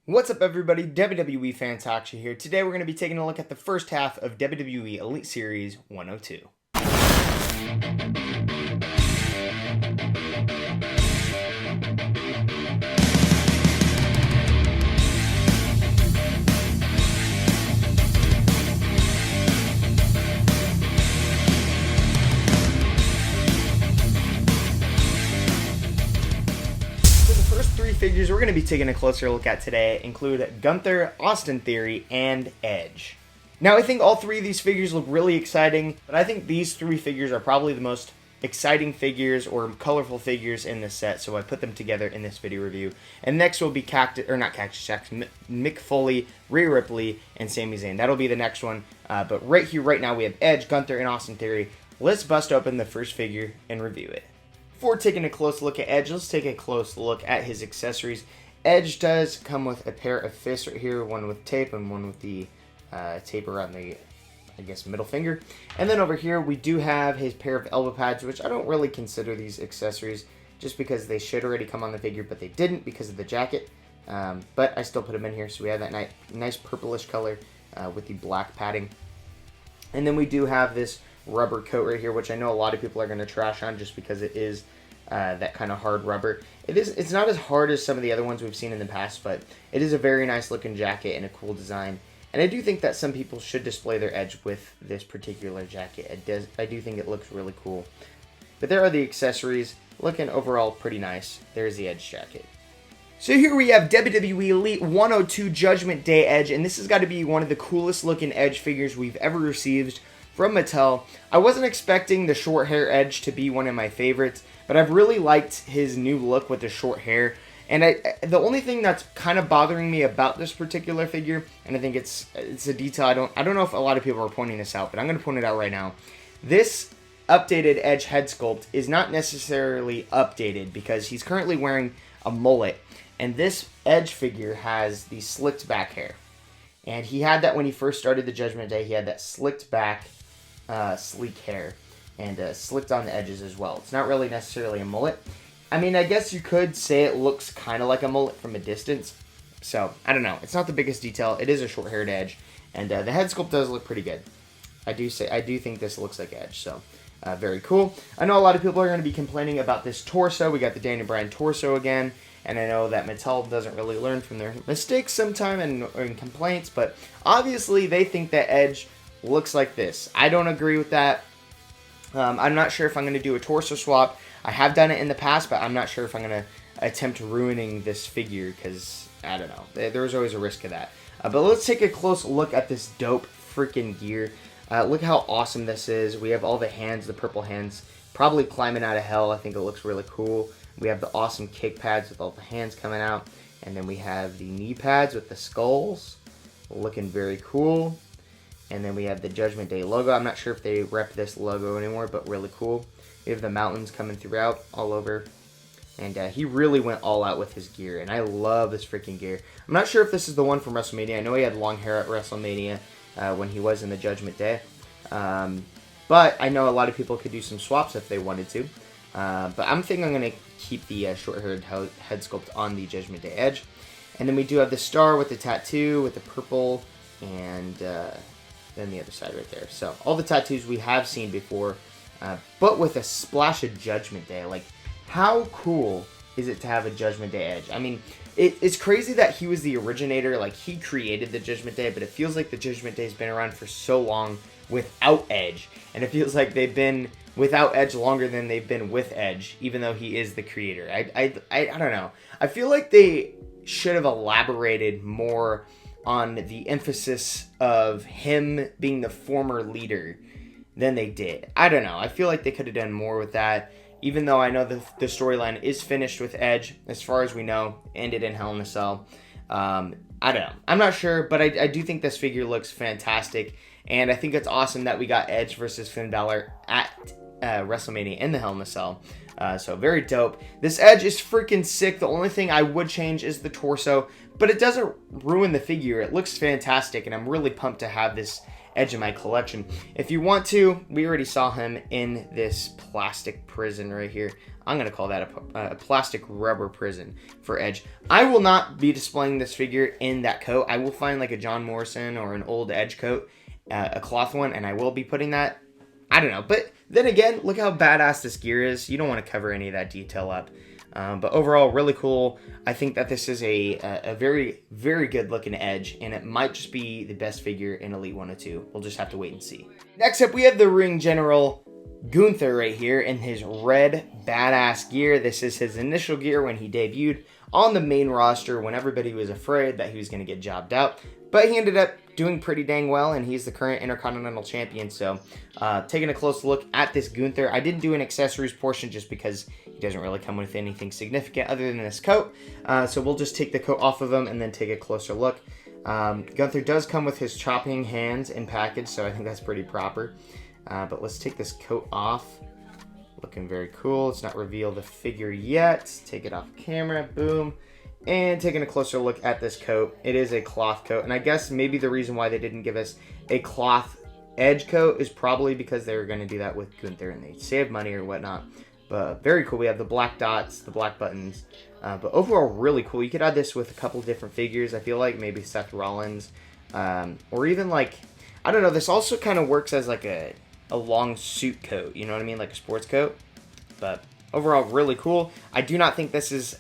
What's up, everybody? WWE Fantaxia here. Today we're going to be taking a look at the first half of WWE Elite Series 102. Figures we're going to be taking a closer look at today include Gunther, Austin Theory, and Edge. Now, I think all three of these figures look really exciting, but I think these three figures are probably the most exciting figures or colorful figures in this set, so I put them together in this video review. And next will be Mick Foley, Rhea Ripley, and Sami Zayn. That'll be the next one, but right here, right now, we have Edge, Gunther, and Austin Theory. Let's bust open the first figure and review it. Before taking a close look at Edge, let's take a close look at his accessories. Edge does come with a pair of fists right here, one with tape and one with the tape around the, middle finger. And then over here, we do have his pair of elbow pads, which I don't really consider these accessories just because they should already come on the figure, but they didn't because of the jacket. But I still put them in here, so we have that nice purplish color with the black padding. And then we do have this rubber coat right here, which I know a lot of people are going to trash on just because it is that kind of hard rubber. It's not as hard as some of the other ones we've seen in the past, but it is a very nice looking jacket and a cool design. And I do think that some people should display their Edge with this particular jacket. I do think it looks really cool. But there are the accessories, looking overall pretty nice. There's the Edge jacket. So here we have WWE Elite 102 Judgment Day Edge, and this has got to be one of the coolest looking Edge figures we've ever received from Mattel. I wasn't expecting the short hair Edge to be one of my favorites, but I've really liked his new look with the short hair. And the only thing that's kind of bothering me about this particular figure, and I think it's a detail, I don't know if a lot of people are pointing this out, but I'm going to point it out right now. This updated Edge head sculpt is not necessarily updated because he's currently wearing a mullet, and this Edge figure has the slicked back hair. And he had that when he first started the Judgment Day. He had that slicked back, sleek hair, and slicked on the edges as well. It's not really necessarily a mullet. I mean, I guess you could say it looks kind of like a mullet from a distance. So, I don't know. It's not the biggest detail. It is a short-haired Edge, and the head sculpt does look pretty good. I do think this looks like Edge, so very cool. I know a lot of people are going to be complaining about this torso. We got the Daniel Bryan torso again, and I know that Mattel doesn't really learn from their mistakes sometime and complaints, but obviously they think that Edge looks like this. I don't agree with that. I'm not sure if I'm going to do a torso swap. I have done it in the past, but I'm not sure if I'm going to attempt ruining this figure because, I don't know. There's always a risk of that. But let's take a close look at this dope freaking gear. Look how awesome this is. We have all the hands, the purple hands, probably climbing out of hell. I think it looks really cool. We have the awesome kick pads with all the hands coming out. And then we have the knee pads with the skulls. Looking very cool. And then we have the Judgment Day logo. I'm not sure if they rep this logo anymore, but really cool. We have the mountains coming throughout all over. And he really went all out with his gear. And I love this freaking gear. I'm not sure if this is the one from WrestleMania. I know he had long hair at WrestleMania when he was in the Judgment Day. But I know a lot of people could do some swaps if they wanted to. But I'm thinking I'm going to keep the short-haired head sculpt on the Judgment Day Edge. And then we do have the star with the tattoo with the purple and then the other side right there. So all the tattoos we have seen before, but with a splash of Judgment Day. Like, how cool is it to have a Judgment Day Edge? I mean, it's crazy that he was the originator. Like, he created the Judgment Day, but it feels like the Judgment Day has been around for so long without Edge. And it feels like they've been without Edge longer than they've been with Edge, even though he is the creator. I don't know. I feel like they should have elaborated more on the emphasis of him being the former leader than they did. I don't know. I feel like they could have done more with that, even though I know the storyline is finished with Edge, as far as we know, ended in Hell in a Cell. I don't know. I'm not sure, but I do think this figure looks fantastic, and I think it's awesome that we got Edge versus Finn Balor at WrestleMania in the Hell in a Cell. So very dope. This Edge is freaking sick. The only thing I would change is the torso, but it doesn't ruin the figure. It looks fantastic, and I'm really pumped to have this Edge in my collection. If you want to, we already saw him in this plastic prison right here. I'm going to call that a plastic rubber prison for Edge. I will not be displaying this figure in that coat. I will find like a John Morrison or an old Edge coat, a cloth one, and I will be putting that. I don't know. But then again, look how badass this gear is. You don't want to cover any of that detail up. But overall, really cool. I think that this is a very, very good looking Edge, and it might just be the best figure in Elite 102. We'll just have to wait and see. Next up, we have the Ring General Gunther right here in his red badass gear. This is his initial gear when he debuted on the main roster when everybody was afraid that he was going to get jobbed out. But he ended up doing pretty dang well, and he's the current Intercontinental Champion. So taking a close look at this Gunther. I didn't do an accessories portion just because he doesn't really come with anything significant other than this coat. So we'll just take the coat off of him and then take a closer look. Gunther does come with his chopping hands in package, so I think that's pretty proper. But let's take this coat off. Looking very cool. Let's not reveal the figure yet. Take it off camera. Boom. And taking a closer look at this coat. It is a cloth coat. And I guess maybe the reason why they didn't give us a cloth Edge coat is probably because they were going to do that with Gunther and they saved money or whatnot. But very cool. We have the black dots, the black buttons. But overall, really cool. You could add this with a couple different figures. I feel like maybe Seth Rollins. Or even like, I don't know. This also kind of works as like a long suit coat. You know what I mean? Like a sports coat. But overall, really cool. I do not think this is...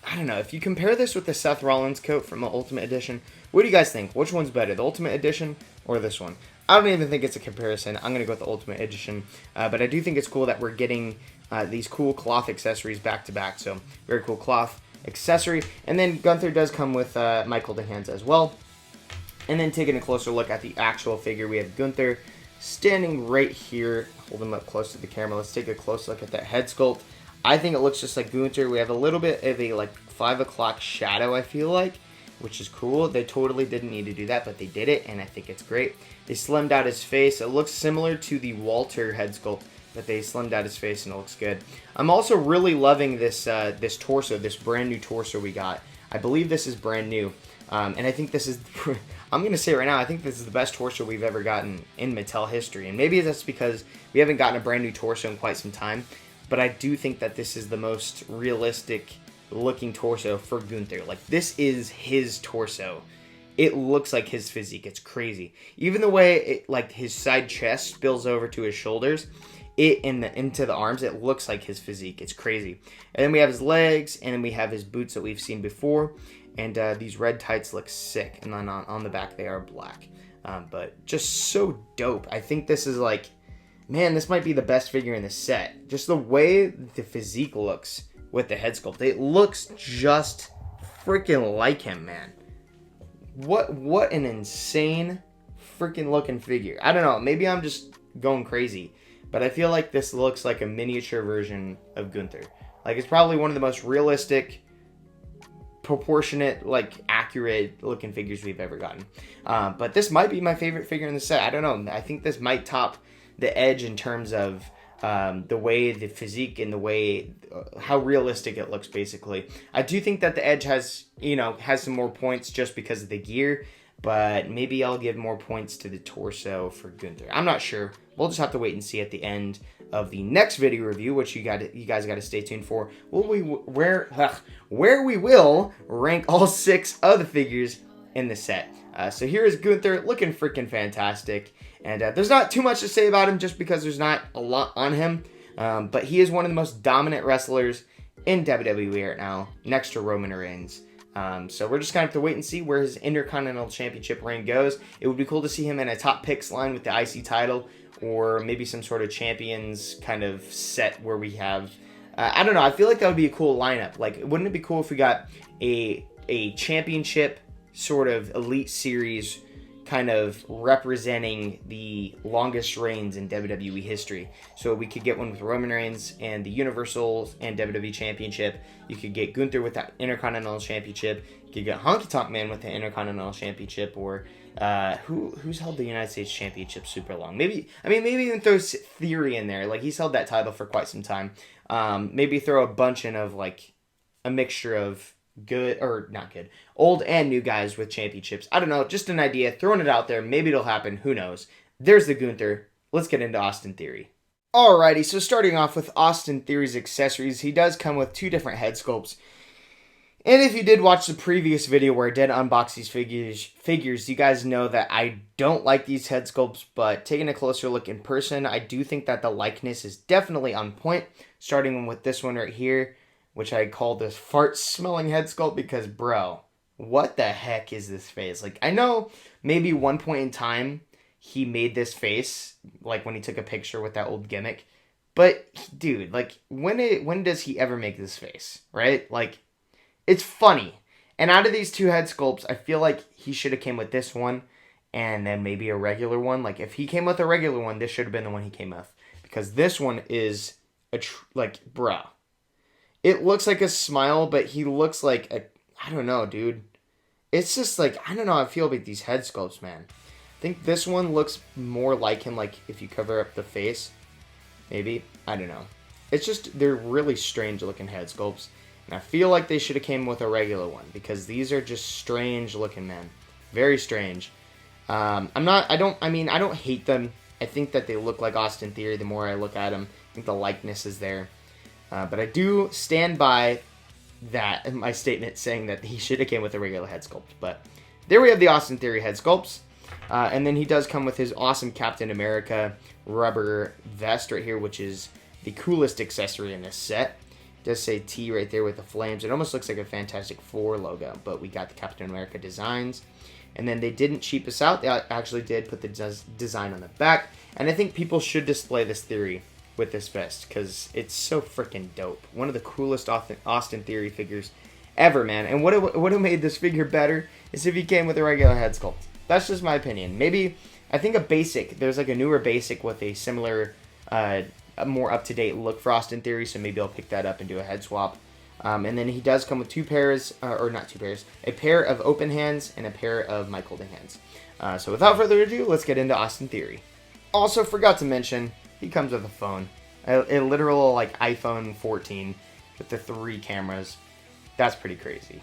I don't know, if you compare this with the Seth Rollins coat from the Ultimate Edition, what do you guys think? Which one's better, the Ultimate Edition or this one? I don't even think it's a comparison. I'm going to go with the Ultimate Edition. But I do think it's cool that we're getting these cool cloth accessories back to back. So, very cool cloth accessory. And then Gunther does come with Michael DeHands as well. And then taking a closer look at the actual figure, we have Gunther standing right here. Hold him up close to the camera. Let's take a close look at that head sculpt. I think it looks just like Gunther. We have a little bit of a like 5 o'clock shadow, I feel like, which is cool. They totally didn't need to do that, but they did it, and I think it's great. They slimmed out his face. It looks similar to the Walter head sculpt, but they slimmed out his face, and it looks good. I'm also really loving this this torso, this brand new torso we got. I believe this is brand new, and I think this is... I'm going to say right now, I think this is the best torso we've ever gotten in Mattel history, and maybe that's because we haven't gotten a brand new torso in quite some time. But I do think that this is the most realistic looking torso for Gunther. Like, this is his torso. It looks like his physique. It's crazy. Even the way it, like his side chest spills over to his shoulders, into the arms, it looks like his physique. It's crazy. And then we have his legs, and then we have his boots that we've seen before. And these red tights look sick. And then on the back, they are black. But just so dope. I think this is like... Man, this might be the best figure in the set. Just the way the physique looks with the head sculpt. It looks just freaking like him, man. What an insane freaking looking figure. I don't know. Maybe I'm just going crazy. But I feel like this looks like a miniature version of Gunther. Like, it's probably one of the most realistic, proportionate, like, accurate looking figures we've ever gotten. But this might be my favorite figure in the set. I don't know. I think this might top the Edge in terms of the way the physique and the way how realistic it looks, basically. I do think that the Edge has some more points just because of the gear, but maybe I'll give more points to the torso for Gunther. I'm not sure. We'll just have to wait and see at the end of the next video review, which you guys got to stay tuned for. Where we will rank all 6 of the figures in the set. So here is Gunther, looking freaking fantastic. And there's not too much to say about him just because there's not a lot on him. But he is one of the most dominant wrestlers in WWE right now, next to Roman Reigns. So we're just going to have to wait and see where his Intercontinental Championship reign goes. It would be cool to see him in a top picks line with the IC title, or maybe some sort of champions kind of set where we have... I don't know, I feel like that would be a cool lineup. Like, wouldn't it be cool if we got a championship sort of Elite Series kind of representing the longest reigns in WWE history? So we could get one with Roman Reigns and the Universal and WWE Championship. You could get Gunther with that Intercontinental Championship. You could get Honky Tonk Man with the Intercontinental Championship, or who's held the United States Championship super long? Maybe even throw Theory in there. Like, he's held that title for quite some time. Maybe throw a bunch in of like a mixture of good, or not good, old and new guys with championships. I don't know, just an idea, throwing it out there. Maybe it'll happen, who knows. There's the Gunther. Let's get into Austin Theory. Alrighty, so starting off with Austin Theory's accessories, he does come with 2 different head sculpts. And if you did watch the previous video where I did unbox these figures, you guys know that I don't like these head sculpts, but taking a closer look in person, I do think that the likeness is definitely on point. Starting with this one right here, which I call this fart-smelling head sculpt because, bro, what the heck is this face? Like, I know maybe one point in time he made this face, like when he took a picture with that old gimmick, but, dude, like, when does he ever make this face, right? Like, it's funny. And out of these 2 head sculpts, I feel like he should have came with this one and then maybe a regular one. Like, if he came with a regular one, this should have been the one he came with. Because this one is, like, bruh. It looks like a smile, but he looks like a... I don't know, dude. It's just like... I don't know how I feel about these head sculpts, man. I think this one looks more like him, like, if you cover up the face. Maybe. I don't know. It's just... They're really strange looking head sculpts. And I feel like they should have came with a regular one because these are just strange looking, man. Very strange. I don't hate them. I think that they look like Austin Theory the more I look at them. I think the likeness is there. But I do stand by that in my statement saying that he should have came with a regular head sculpt. But there we have the Austin Theory head sculpts. And then he does come with his awesome Captain America rubber vest right here, which is the coolest accessory in this set. Does say T right there with the flames. It almost looks like a Fantastic Four logo, but we got the Captain America designs. And then they didn't cheap us out. They actually did put the design on the back. And I think people should display this Theory with this vest because it's so freaking dope. One of the coolest Austin Theory figures ever, man. And what would have made this figure better is if he came with a regular head sculpt. That's just my opinion. Maybe, I think there's like a newer basic with a similar... a more up-to-date look for Austin Theory, so maybe I'll pick that up and do a head swap. And then he does come with a pair of open hands and a pair of mic holding hands. So without further ado, let's get into Austin Theory. Also, forgot to mention, he comes with a phone. A literal, like, iPhone 14 with the 3 cameras. That's pretty crazy.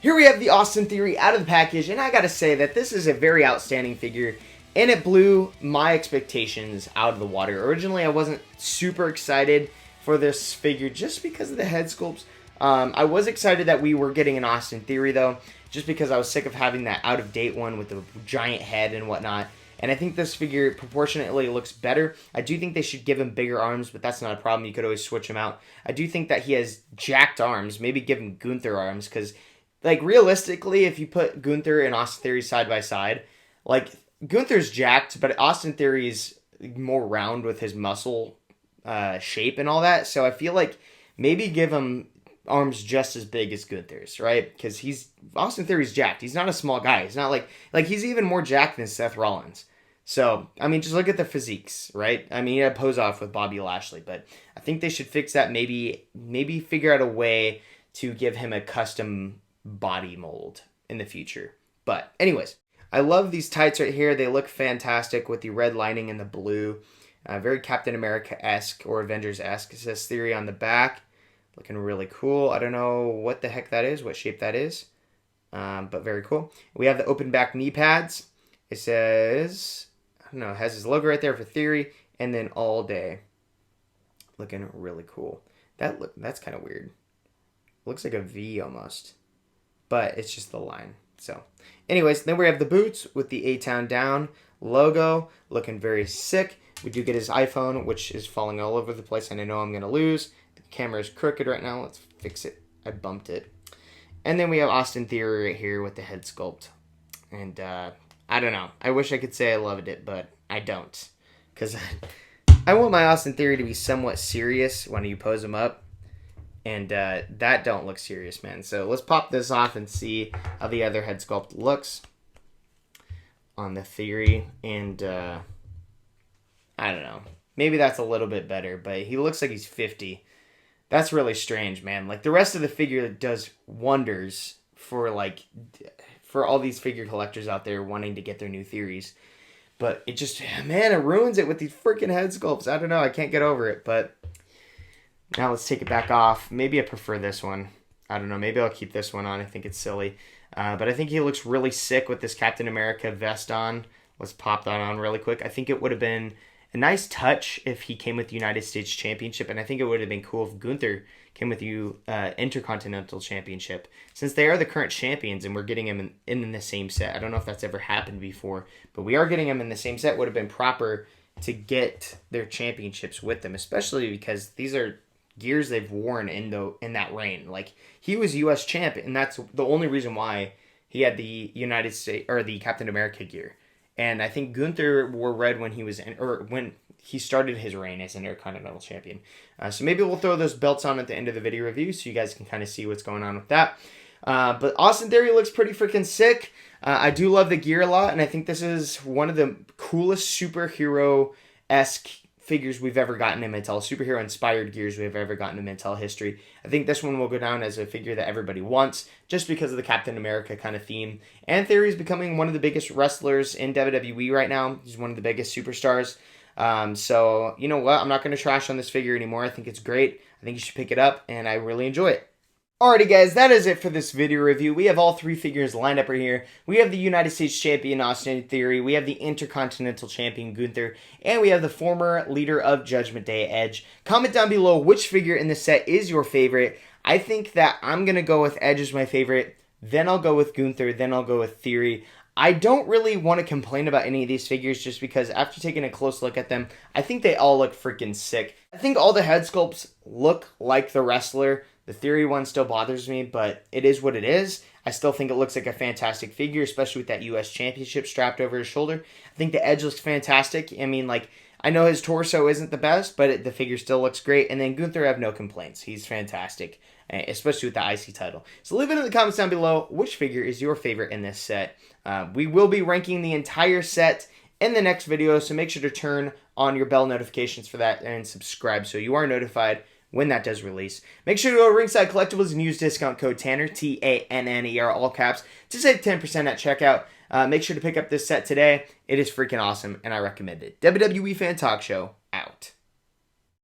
Here we have the Austin Theory out of the package, and I gotta say that this is a very outstanding figure. And it blew my expectations out of the water. Originally, I wasn't super excited for this figure just because of the head sculpts. I was excited that we were getting an Austin Theory, though, just because I was sick of having that out-of-date one with the giant head and whatnot. And I think this figure proportionately looks better. I do think they should give him bigger arms, but that's not a problem. You could always switch him out. I do think that he has jacked arms. Maybe give him Gunther arms, because, like, realistically, if you put Gunther and Austin Theory side by side, like... Gunther's jacked, but Austin Theory is more round with his muscle shape and all that. So I feel like maybe give him arms just as big as Gunther's, right? Because Austin Theory's jacked. He's not a small guy. He's not like he's even more jacked than Seth Rollins. So, I mean, just look at the physiques, right? I mean, he had pose off with Bobby Lashley, but I think they should fix that. Maybe figure out a way to give him a custom body mold in the future. But anyways, I love these tights right here. They look fantastic with the red lining and the blue. Very Captain America-esque or Avengers-esque. It says Theory on the back. Looking really cool. I don't know what the heck that is, what shape that is. But very cool. We have the open back knee pads. It says, I don't know, it has his logo right there for Theory. And then All Day. Looking really cool. That's kind of weird. Looks like a V almost. But it's just the line. So, anyways, then we have the boots with the A-Town Down logo, looking very sick. We do get his iPhone, which is falling all over the place, and I know I'm going to lose. The camera is crooked right now. Let's fix it. I bumped it. And then we have Austin Theory right here with the head sculpt. And, I don't know. I wish I could say I loved it, but I don't. Because I want my Austin Theory to be somewhat serious when you pose him up. And that don't look serious, man. So let's pop this off and see how the other head sculpt looks on the Theory. And I don't know. Maybe that's a little bit better, but he looks like he's 50. That's really strange, man. Like, the rest of the figure does wonders for all these figure collectors out there wanting to get their new Theories. But it just, man, it ruins it with these freaking head sculpts. I don't know. I can't get over it, but... Now let's take it back off. Maybe I prefer this one. I don't know. Maybe I'll keep this one on. I think it's silly. But I think he looks really sick with this Captain America vest on. Let's pop that on really quick. I think it would have been a nice touch if he came with the United States Championship, and I think it would have been cool if Gunther came with the Intercontinental Championship, since they are the current champions and we're getting him in the same set. I don't know if that's ever happened before, but we are getting him in the same set. Would have been proper to get their championships with them, especially because these are gears they've worn in that reign. Like, he was U.S. champ, and that's the only reason why he had the United States or the Captain America gear. And I think Gunther wore red when he was when he started his reign as an Intercontinental Champion. So maybe we'll throw those belts on at the end of the video review so you guys can kind of see what's going on with that. But Austin Theory looks pretty freaking sick. I do love the gear a lot, and I think this is one of the coolest superhero-esque figures we've ever gotten in Mattel, superhero-inspired gears we've ever gotten in Mattel history. I think this one will go down as a figure that everybody wants, just because of the Captain America kind of theme. And Theory is becoming one of the biggest wrestlers in WWE right now. He's one of the biggest superstars. So, you know what? I'm not going to trash on this figure anymore. I think it's great. I think you should pick it up, and I really enjoy it. Alrighty guys, that is it for this video review. We have all three figures lined up right here. We have the United States Champion Austin Theory, we have the Intercontinental Champion Gunther, and we have the former leader of Judgment Day Edge. Comment down below which figure in this set is your favorite. I think that I'm going to go with Edge as my favorite, then I'll go with Gunther, then I'll go with Theory. I don't really want to complain about any of these figures just because after taking a close look at them, I think they all look freaking sick. I think all the head sculpts look like the wrestler. The Theory one still bothers me, but it is what it is. I still think it looks like a fantastic figure, especially with that U.S. Championship strapped over his shoulder. I think the Edge looks fantastic. I mean, like, I know his torso isn't the best, but the figure still looks great. And then Gunther, I have no complaints. He's fantastic, especially with the IC title. So leave it in the comments down below which figure is your favorite in this set. We will be ranking the entire set in the next video, so make sure to turn on your bell notifications for that and subscribe so you are notified when that does release. Make sure to go to Ringside Collectibles and use discount code TANNER, T-A-N-N-E-R, all caps, to save 10% at checkout. Make sure to pick up this set today. It is freaking awesome, and I recommend it. WWE Fan Talk Show.